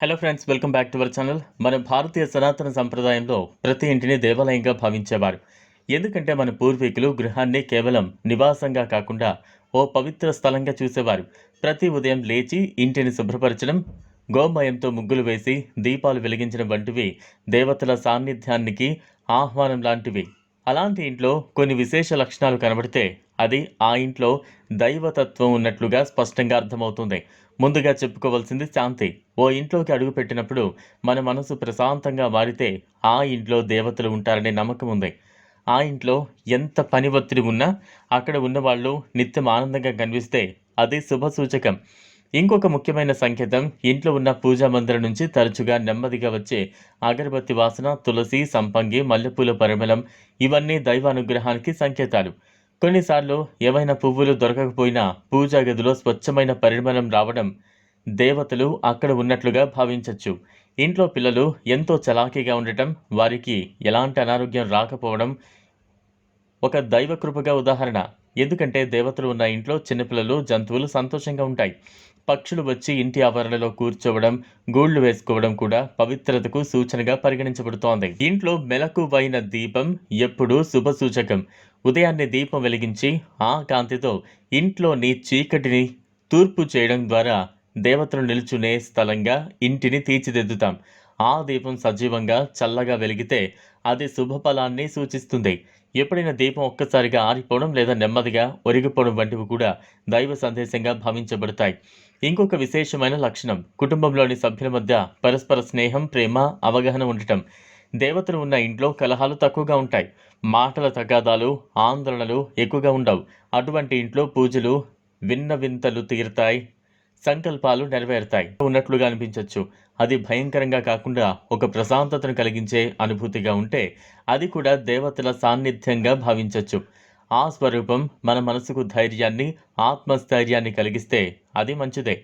Hello friends, welcome back to our channel. మన భారతీయ సనాతన సంప్రదాయంలో ప్రతి ఇంటిని దేవాలయంగా భావించేవారు. ఎందుకంటే మన పూర్వీకులు గృహాన్ని కేవలం నివాసంగా కాకుండా ఓ పవిత్ర స్థలంగా చూసేవారు. ప్రతి ఉదయం లేచి ఇంటిని శుభ్రపరచడం, గోమయంతో ముగ్గులు వేసి దీపాలు వెలిగించడం వంటివి దేవతల సాన్నిధ్యానికి ఆహ్వానం లాంటివి. అలాంటి ఇంట్లో కొన్ని విశేష లక్షణాలు కనబడితే అది ఆ ఇంట్లో దైవతత్వం ఉన్నట్లుగా స్పష్టంగా అర్థమవుతుంది. ముందుగా చెప్పుకోవాల్సింది శాంతి. ఓ ఇంట్లోకి అడుగుపెట్టినప్పుడు మన మనసు ప్రశాంతంగా మారితే ఆ ఇంట్లో దేవతలు ఉంటారనే నమ్మకం ఉంది. ఆ ఇంట్లో ఎంత పని ఒత్తిడి ఉన్నా అక్కడ ఉన్నవాళ్ళు నిత్యం ఆనందంగా కనిపిస్తే అది శుభసూచకం. ఇంకొక ముఖ్యమైన సంకేతం ఇంట్లో ఉన్న పూజా మందిరం నుంచి తరచుగా నెమ్మదిగా వచ్చే అగరబత్తి వాసన, తులసి, సంపంగి, మల్లెపూల పరిమళం ఇవన్నీ దైవ అనుగ్రహానికి సంకేతాలు. కొన్నిసార్లు ఏవైనా పువ్వులు దొరకకపోయినా పూజా గదిలో స్వచ్ఛమైన పరిమళం రావడం దేవతలు అక్కడ ఉన్నట్లుగా భావించవచ్చు. ఇంట్లో పిల్లలు ఎంతో చలాకీగా ఉండటం, వారికి ఎలాంటి అనారోగ్యం రాకపోవడం ఒక దైవ కృపగా ఉదాహరణ. ఎందుకంటే దేవతలు ఉన్న ఇంట్లో చిన్నపిల్లలు, జంతువులు సంతోషంగా ఉంటాయి. పక్షులు వచ్చి ఇంటి ఆవరణలో కూర్చోవడం, గూళ్లు వేసుకోవడం కూడా పవిత్రతకు సూచనగా పరిగణించబడుతోంది. ఇంట్లో మెలకువైన దీపం ఎప్పుడూ శుభసూచకం. ఉదయాన్నే దీపం వెలిగించి ఆ కాంతితో ఇంట్లోని చీకటిని తూర్పు చేయడం ద్వారా దేవతలు నిలుచునే స్థలంగా ఇంటిని తీర్చిదిద్దుతాం. ఆ దీపం సజీవంగా చల్లగా వెలిగితే అది శుభఫలాన్ని సూచిస్తుంది. ఎప్పుడైనా దీపం ఒక్కసారిగా ఆరిపోవడం లేదా నెమ్మదిగా ఒరిగిపోవడం వంటివి కూడా దైవ సందేశంగా భావించబడతాయి. ఇంకొక విశేషమైన లక్షణం కుటుంబంలోని సభ్యుల మధ్య పరస్పర స్నేహం, ప్రేమ, అవగాహన ఉండటం. దేవతలు ఉన్న ఇంట్లో కలహాలు తక్కువగా ఉంటాయి. మాటల తగాదాలు, ఆందోళనలు ఎక్కువగా ఉండవు. అటువంటి ఇంట్లో పూజలు వింతలు తీరుతాయి, సంకల్పాలు నెరవేరుతాయి ఉన్నట్లుగా అనిపించవచ్చు. అది భయంకరంగా కాకుండా ఒక ప్రశాంతతను కలిగించే అనుభూతిగా ఉంటే అది కూడా దేవతల సాన్నిధ్యంగా భావించవచ్చు. ఆ స్వరూపం మన మనసుకు ధైర్యాన్ని, ఆత్మస్థైర్యాన్ని కలిగిస్తే అది మంచిదే.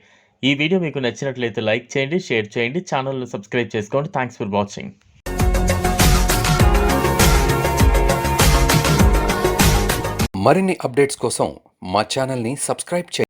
ఈ వీడియో మీకు నచ్చినట్లయితే లైక్ చేయండి, షేర్ చేయండి, ఛానల్ను సబ్స్క్రైబ్ చేసుకోండి. Thanks for watching. మరిన్ని అప్డేట్స్ కోసం మా ఛానల్ని సబ్స్క్రైబ్ చేయండి.